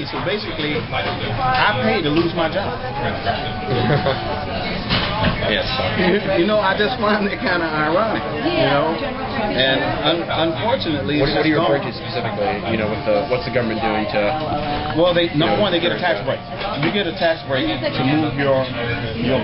money. So basically, I pay to lose my job. Yes. You know, I just find it kind of ironic, you know, and unfortunately, what are you referring to specifically? You know, what's the government doing to? Well, number one, they get a tax break. You get a tax break to move your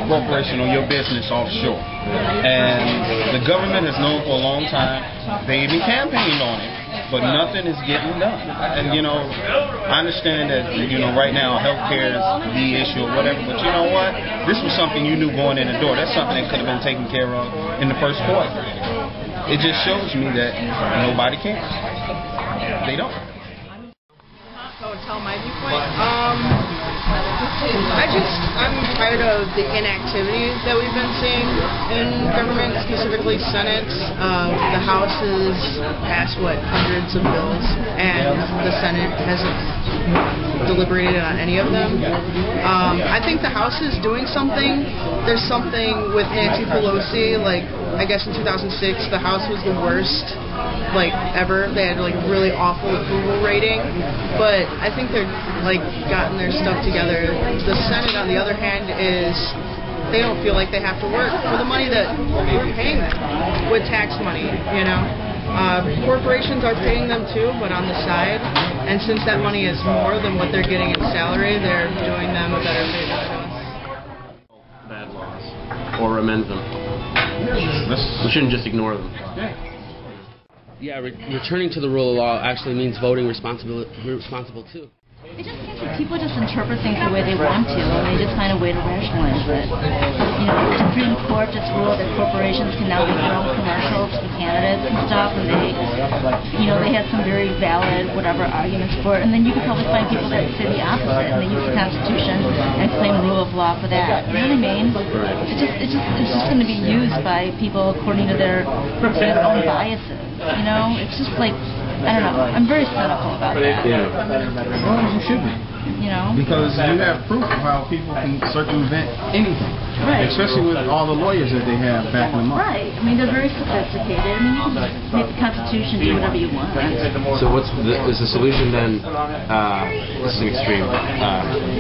corporation or your business offshore, and the government has known for a long time. They even campaigned on it. But nothing is getting done. And, you know, I understand that, you know, right now healthcare is the issue or whatever, but you know what? This was something you knew going in the door. That's something that could have been taken care of in the first quarter. It just shows me that nobody cares. They don't. So tell my viewpoint. I'm tired of the inactivity that we've been seeing in government, specifically Senate. The House has passed, hundreds of bills, and the Senate hasn't deliberated on any of them. I think the House is doing something. There's something with Nancy Pelosi, like, I guess in 2006, the House was the worst, like, ever. They had, like, really awful approval rating, but I think they're, like, gotten their stuff together. The Senate, on the other hand, they don't feel like they have to work for the money that we're paying them with tax money, you know. Corporations are paying them too, but on the side, and since that money is more than what they're getting in salary, they're doing them a better favor than us. Bad laws, or amend them. We shouldn't just ignore them. Yeah, returning to the rule of law actually means voting responsible too. It just seems like people just interpret things the way they want to, and they just find a way to rationalize it. You know, the Supreme Court just ruled that corporations can now make their own commercials for candidates and stuff, and they had some very valid whatever arguments for it. And then you could probably find people that say the opposite, and they use the Constitution and claim rule of law for that. You know what I mean? It's just going to be used by people according to their own biases. You know, it's just like, I don't know. I'm very cynical about that. Yeah. Well, you should be. You know? Because you have proof of how people can circumvent anything. Right. Especially with all the lawyers that they have backing them up. Right. I mean, they're very sophisticated. I mean, you can just make the Constitution do whatever you want. So is the solution then, this is an extreme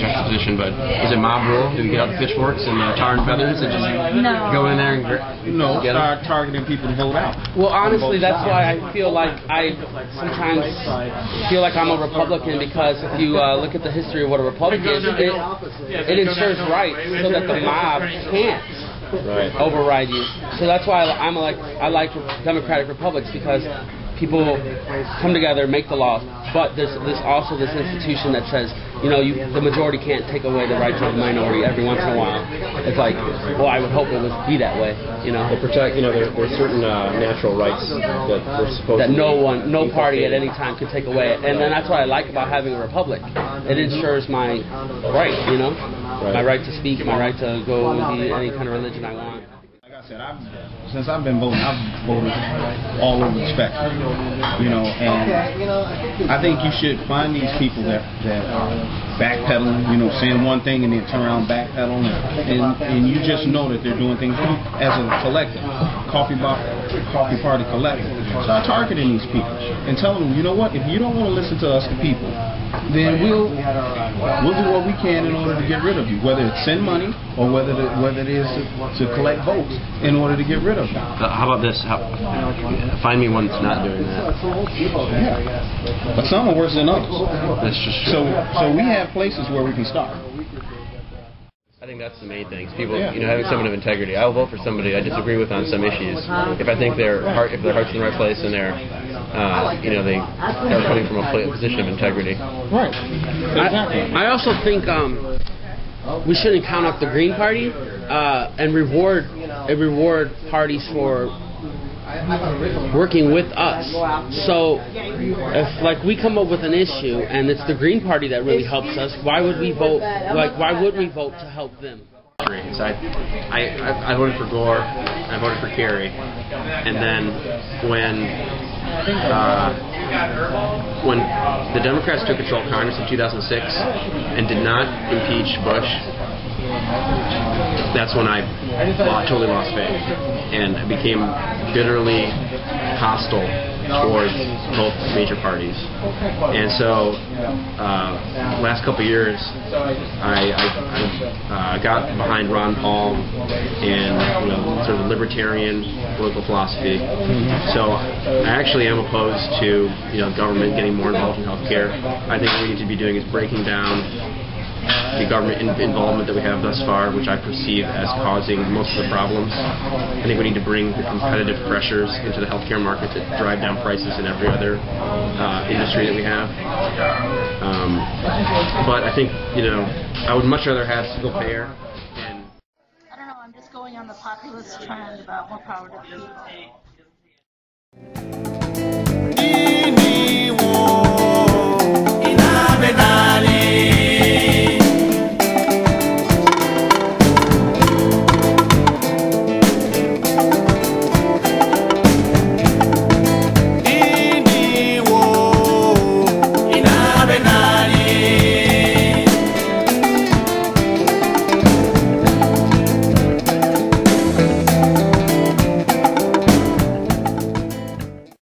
juxtaposition, but is it mob rule? Do we get out the pitchforks and tar and feathers and just go in there and start targeting people to vote out? Well, honestly, that's why I feel like I sometimes feel like I'm a Republican, because if you look at the history of what a Republican is, it ensures rights so that the mob can't override you. So that's why I like democratic republics, because people come together, make the laws, but there's also this institution that says, you know, the majority can't take away the rights of the minority every once in a while. It's like, well, I would hope it would be that way, you know. They protect, you know, there's certain natural rights that we're supposed that no party at any time could take away. And then that's what I like about having a republic. It ensures my right, you know, my right to speak, my right to go and be any kind of religion I want. Like I said, since I've been voting, I've voted all over the spectrum, you know, and I think you should find these people that are backpedaling, you know, saying one thing and then turn around backpedaling, and you just know that they're doing things as a collective, Coffee Party collective. Start targeting these people and telling them, you know what, if you don't want to listen to us, the people, then we'll do what we can in order to get rid of you, whether it's send money or whether it is to collect votes in order to get rid of you. How about this? Find me one that's not doing that. Yeah. But some are worse than others. That's just true. So we have places where we can start. I think that's the main thing. People, you know, having someone of integrity. I'll vote for somebody I disagree with on some issues. If I think if their heart's in the right place and they're, you know, they're coming from a position of integrity. Right. I also think we shouldn't count out the Green Party and reward parties for working with us. So if we come up with an issue and it's the Green Party that really helps us, why would we vote to help them? So I voted for Gore, I voted for Kerry, and then when the Democrats took control of Congress in 2006 and did not impeach Bush, that's when I totally lost faith and became bitterly hostile towards both major parties. And so, last couple of years, I got behind Ron Paul and sort of the libertarian political philosophy. So I actually am opposed to government getting more involved in healthcare. I think what we need to be doing is breaking down the government involvement that we have thus far, which I perceive as causing most of the problems. I think we need to bring the competitive pressures into the healthcare market to drive down prices in every other industry that we have. But I think, I would much rather have single payer. And I don't know, I'm just going on the populist trend about more power to the people.